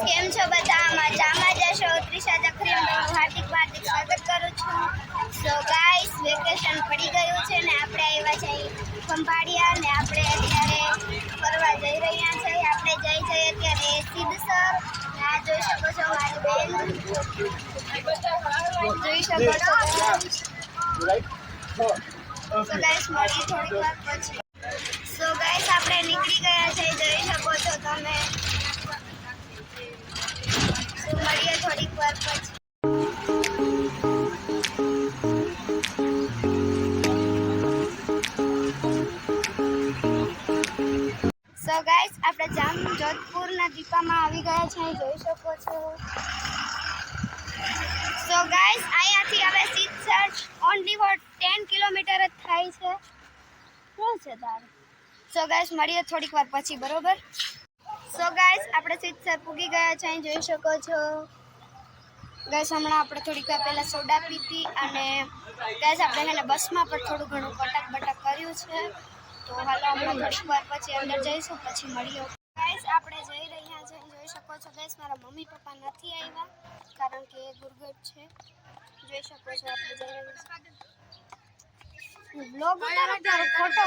કેમ છો બધા? મજામાં જશો? ત્રિષા ચક્રી હાર્દિક સ્વાગત કરું છું. સો ગાઈસ, વેકેશન પડી ગયું છે ને આપણે આવ્યા છે ખંભાળિયા ને આપણે અત્યારે ફરવા જઈ રહ્યા છે. આપણે જઈએ અત્યારે સિદ્ધસર. આ જોઈ શકો છો મારી બેન, જોઈ શકો છો. સો ગાઈસ, મળી થોડીક વાર પછી. સો ગાઈસ, આપણે નીકળી ગયા છે, જોઈ શકો છો તમે. મળીએ થોડીક વાર પછી. સો ગાઈસ, આપણે જોધપુરના દીપામાં આવી ગયા છે, જોઈ શકો છો. સો ગાઈસ, અહીંયાથી હવે સિદ્ધસર ઓનલી ફોર 10 કિલોમીટર જ થાય છે. શું છે તારે? સો ગાઈસ, મળીએ થોડીક વાર પછી, બરોબર? સો ગાઈસ, આપણે સિદ્ધસર પૂગી ગયા છે, જોઈ શકો છો. ગાઈસ, હમણાં આપણે થોડીક વાર પહેલાં સોડા પીધી અને ગાઈસ આપણે એને બસમાં પણ થોડું ઘણું કટક બટક કર્યું છે. તો હાલો, હમણાં થોડીક વાર પછી અંદર જઈશું, પછી મળીએ. ગાઈસ, આપણે જઈ રહ્યા છે, જોઈ શકો છો. ગાઈસ, મારા મમ્મી પપ્પા નથી આવ્યા કારણ કે ગુરગટ છે. જોઈ શકો છો, આપણે જઈ રહ્યા છીએ. બ્લોગ ઉતારો તારો ફોટો.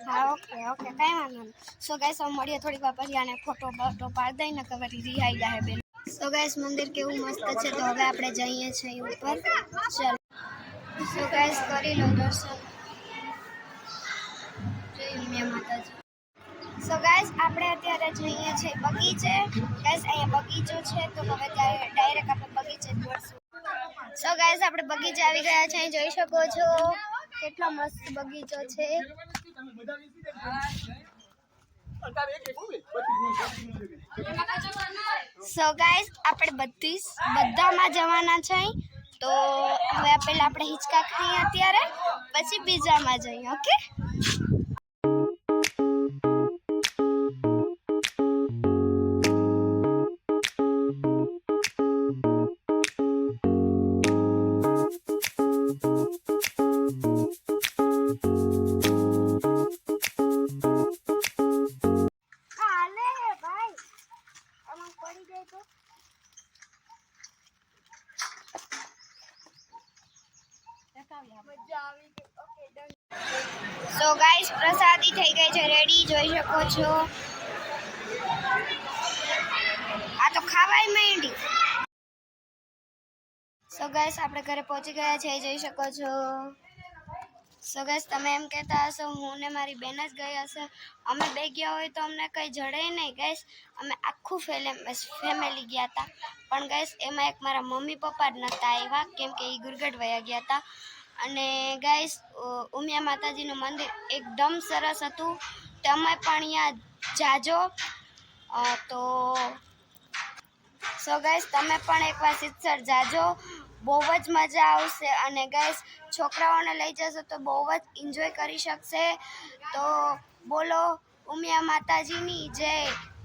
હા, ઓકે ઓકે, કઈ વાંધો નહીં. સો ગાઈસ, હવે મળીએ થોડીક વાર પછી. આને ફોટો પાડ દઈને ખબર રિહાઈ જાય બેન. સો ગાઈસ, મંદિર કેવું મસ્ત છે. તો હવે આપણે જઈએ છીએ ઉપર. ચાલો. સો ગાઈસ, કરી લો દર્શન. જય ઉમિયા માતાજી. સો ગાઈસ, આપણે અત્યારે જઈએ છીએ બગીચે. ગાઈસ, અહીંયા બગીચો છે, તો હવે ડાયરેક્ટ આપણે બગીચે દોડશું. સો ગાઈસ, આપણે બગીચે આવી ગયા છે, જોઈ શકો છો. કેટલો મસ્ત બગીચો છે. સો ગાઈસ, આપણે બધામાં જવાના છે. તો હવે પહેલા આપણે હિંચકા ખાઈએ અત્યારે, પછી બીજામાં જઈએ. ઓકે. સો ગાઈસ, પ્રસાદી થઈ ગઈ છે રેડી, જોઈ શકો છો. આ તો ખાવાય માંડી. સો ગાઈસ, આપણે ઘરે પહોંચી ગયા છે, જોઈ શકો છો. સો ગાઈસ, તમે એમ કહેતા હશો હું ને મારી બેન જ ગઈ હશે. અમે બે ગયા હોય તો અમને કંઈ જડે નહીં. ગાઈસ, અમે આખું ફેમિલી ગયા હતા. પણ ગાઈસ, એમાં એક મારા મમ્મી પપ્પા જ નહોતા આવ્યા કેમ કે એ ગુરગટ વયા ગયા હતા. અને ગાઈસ, ઉમિયા માતાજીનું મંદિર એકદમ સરસ હતું. તમે પણ અહીંયા જાજો. તો સો ગાઈસ, તમે પણ એકવાર સિદ્ધસર જાજો, બહુ જ મજા આવશે. અને ગાઈસ, છોકરાઓને લઈ જશો તો બહુ જ એન્જોય કરી શકશે. તો બોલો ઉમિયા માતાજીની જય.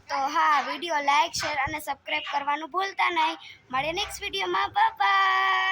તો હા, વિડીયો લાઈક, શેર અને સબસ્ક્રાઈબ કરવાનું ભૂલતા નહીં. મળીએ નેક્સ્ટ વિડીયોમાં. Bye bye.